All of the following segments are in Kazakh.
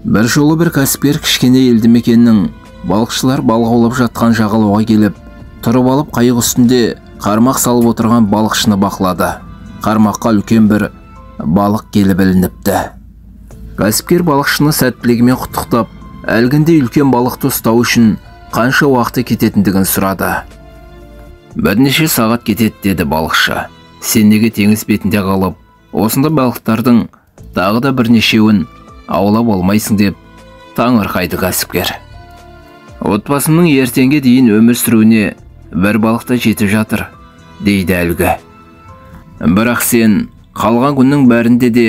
Бір жолы бір кәсіпкер кішкене елді мекеннің балықшылар балық аулап жатқан жағалауға келіп, тұрып алып қайық үстінде қармақ салып отырған балықшыны бақылады. Қармаққа үлкен бір балық келіп ілініпті. Кәсіпкер балықшыны сәттілігімен құттықтап, әлгінде үлкен балықты ұстау үшін қанша уақыты кететіндігін сұрады. Бірнеше сағат кетеді, деді балықшы. Сен неге теңіз бетінде қалып, осында балықтардың тағы да бірнешеуін аулап болмайсың, деп таңырқайды кәсіпкер. Отбасымның ертеңге дейін өмір сүруіне бір балықта жетіп жатыр, дейді әлгі. Бірақ сен қалған күннің бәрінде де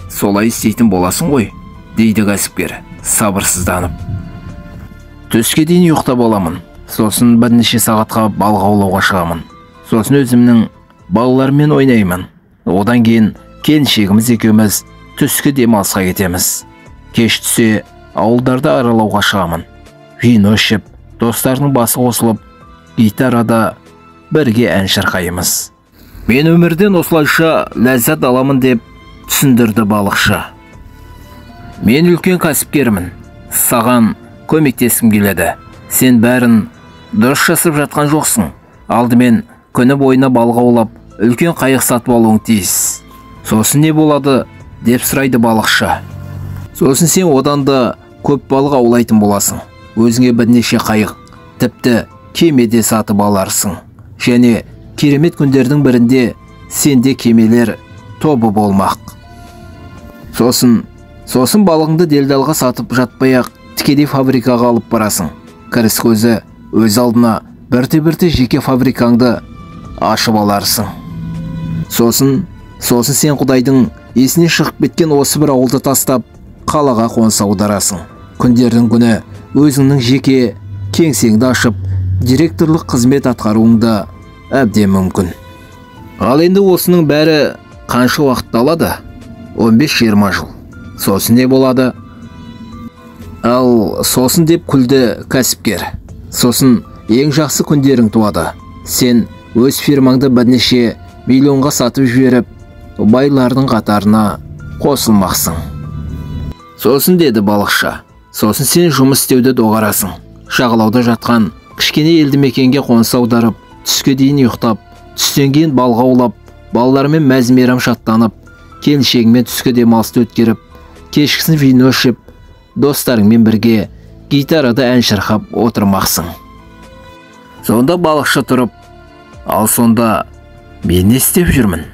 солай істейтін боласың ғой, дейді кәсіпкер сабырсызданып. Түске дейін ұйықтап аламын, сосын бірнеше сағатқа балық аулауға шығамын. Сосын өзімнің балаларыммен ойнаймын. Одан кейін келіншегіміз екеуміз түскі демалысқа кетеміз. Кеш түсе ауылдарды аралауға шығамын. Вино ішіп, достардың басы қосылып, гитарада бірге ән шырқаймыз. Мен өмірден осылайша ләззат аламын, деп түсіндірді балықшы. Мен үлкен кәсіпкермін. Саған көмектескім келеді. Сен бәрін дұрыс жасап жатқан жоқсың. Алдымен күні бойына балық аулап, үлкен қайық сатып алуың тиіс. Сосын не болады, деп сұрайды балықшы. Сосын сен одан да көп балық аулайтын боласың. Өзіңе бірнеше қайық, тіпті кеме де сатып аларсың. Және керемет күндердің бірінде сенде кемелер тобы болмақ. Сосын балығыңды делдалға сатып жатпай-ақ тікелей фабрикаға алып барасың. Кіріс көзі өз алдына бірте-бірте жеке фабрикаңды ашып аларсың. Сосын сен Құдайдың есіне шығып кеткен осы бір ауылды тастап, қалаға қоныс аударасың. Күндердің күні өзіңнің жеке кеңсеңді ашып, директорлық қызмет атқаруыңда әбден мүмкін. Ал енді осының бәрі қанша уақыт алады? 15-20 жыл. Сосын не болады? Ал сосын, деп күлді кәсіпкер. Сосын ең жақсы күндерің туады. Сен өз фирмаңды бірнеше миллионға сатып жіберіп, байлардың қатарына қосылмақсың. Сосын, деді балықшы, сосын сен жұмыс істеуді доғарасың. Жағалауда жатқан кішкене елді мекенге қоныс аударып, түске дейін ұйықтап, түстен кейін балық аулап, балалармен мәз-мейрам шаттанып, келіншегіңмен түскі демалысты өткеріп, кешкісін вино ішіп, достарыңмен бірге гитарада ән шырқап отырмақсың. Сонда балықшы тұрып, ал сонда мен не істеп жүрмін,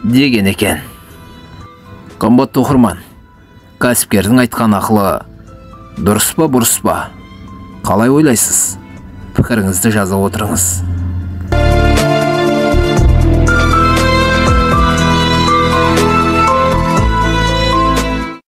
деген екен. Қымбатты оқырман, кәсіпкердің айтқан ақылы дұрыс па, бұрыс па? Қалай ойлайсыз? Пікіріңізді жаза отырыңыз.